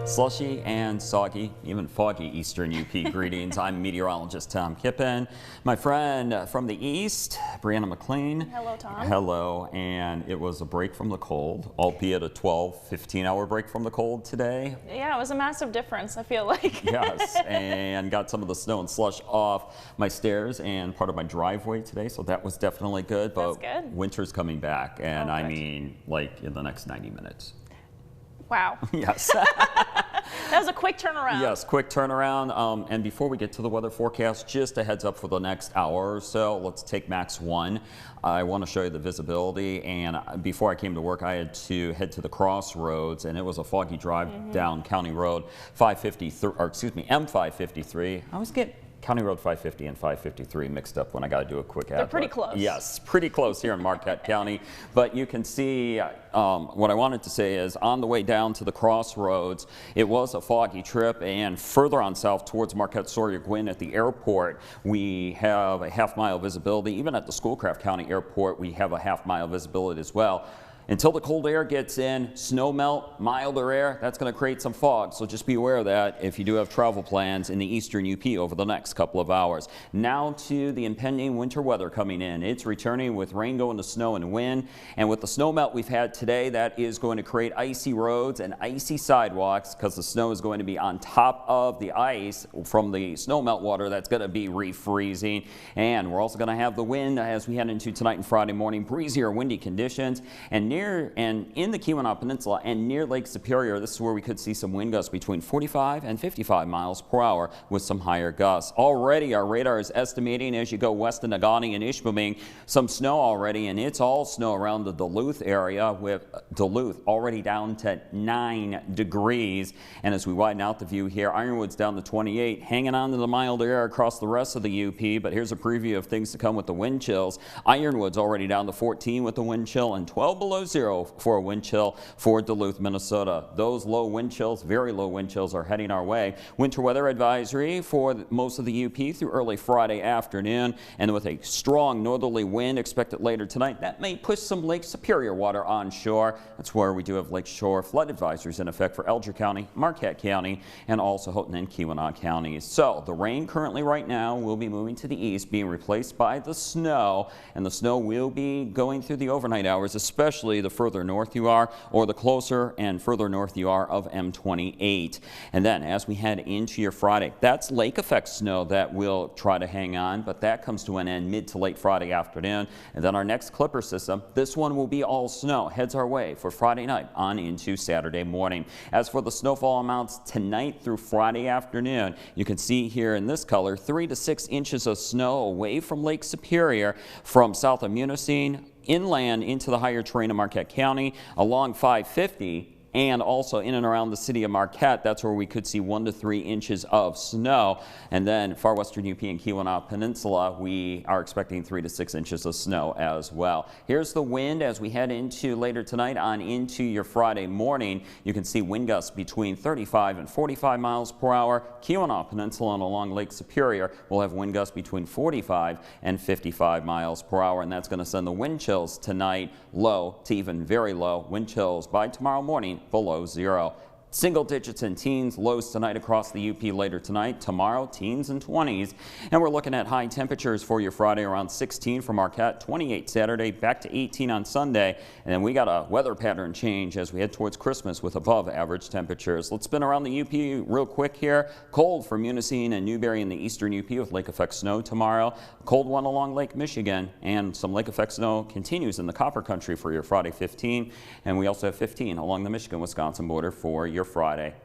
Slushy and soggy, even foggy eastern UP greetings. I'm meteorologist Tom Kippen. My friend from the east, Brianna McLean. Hello, Tom. Hello, and it was a break from the cold, albeit a 15-hour break from the cold today. Yeah, it was a massive difference, I feel like. Yes, and got some of the snow and slush off my stairs and part of my driveway today, so that was definitely good. But That's good. winter's coming back, and Oh, I good. mean, like in the next 90 minutes. Wow. Yes. That was a quick turnaround. Yes, quick turnaround. And before we get to the weather forecast, just a heads up for the next hour or so. Let's take max 1. I want to show you the visibility. And before I came to work, I had to head to the crossroads, and it was a foggy drive down County Road 553, or excuse me, M553. I always get County Road 550 and 553 mixed up when I got to do a quick ad. They're pretty close. Yes, pretty close here in Marquette County. But you can see what I wanted to say is on the way down to the crossroads, it was a foggy trip, and further on south towards Marquette Sawyer Gwinn at the airport, we have a half-mile visibility. Even at the Schoolcraft County Airport, we have a half-mile visibility as well. Until the cold air gets in, snow melt, milder air, that's going to create some fog. So just be aware of that if you do have travel plans in the eastern UP over the next couple of hours. Now to the impending winter weather coming in. It's returning with rain going to snow and wind. And with the snow melt we've had today, that is going to create icy roads and icy sidewalks because the snow is going to be on top of the ice from the snow melt water that's going to be refreezing. And we're also going to have the wind as we head into tonight and Friday morning, breezy or windy conditions. And in the Keweenaw Peninsula and near Lake Superior, this is where we could see some wind gusts between 45 and 55 miles per hour with some higher gusts. Already our radar is estimating as you go west of Negaunee and Ishpeming some snow already, and it's all snow around the Duluth area, with Duluth already down to 9 degrees. And as we widen out the view here, Ironwood's down to 28, hanging on to the mild air across the rest of the UP. But here's a preview of things to come with the wind chills. Ironwood's already down to 14 with the wind chill, and 12 below zero for a wind chill for Duluth, Minnesota. Those low wind chills, very low wind chills, are heading our way. Winter weather advisory for most of the UP through early Friday afternoon, and with a strong northerly wind expected later tonight, that may push some Lake Superior water on shore. That's where we do have lake shore flood advisories in effect for Elgin County, Marquette County, and also Houghton and Keweenaw counties. So the rain currently right now will be moving to the east, being replaced by the snow, and the snow will be going through the overnight hours, especially the further north you are, or the closer and further north you are of M28. And then as we head into your Friday, that's lake effect snow that will try to hang on, but that comes to an end mid to late Friday afternoon. And then our next clipper system, this one will be all snow, heads our way for Friday night on into Saturday morning. As for the snowfall amounts tonight through Friday afternoon, you can see here in this color 3 to 6 inches of snow away from Lake Superior from south of Munising inland into the higher terrain of Marquette County along 550, and also in and around the city of Marquette. That's where we could see 1 to 3 inches of snow. And then far western UP and Keweenaw Peninsula, we are expecting 3 to 6 inches of snow as well. Here's the wind as we head into later tonight on into your Friday morning. You can see wind gusts between 35 and 45 miles per hour. Keweenaw Peninsula and along Lake Superior will have wind gusts between 45 and 55 miles per hour. And that's going to send the wind chills tonight low to even very low. Wind chills by tomorrow morning below zero. Single digits and teens, lows tonight across the UP later tonight. Tomorrow, teens and 20s. And we're looking at high temperatures for your Friday around 16 for Marquette, 28 Saturday, back to 18 on Sunday. And then we got a weather pattern change as we head towards Christmas with above average temperatures. Let's spin around the UP real quick here. Cold for Munising and Newberry in the eastern UP with lake effect snow tomorrow. Cold one along Lake Michigan, and some lake effect snow continues in the Copper Country for your Friday 15. And we also have 15 along the Michigan-Wisconsin border for your Friday.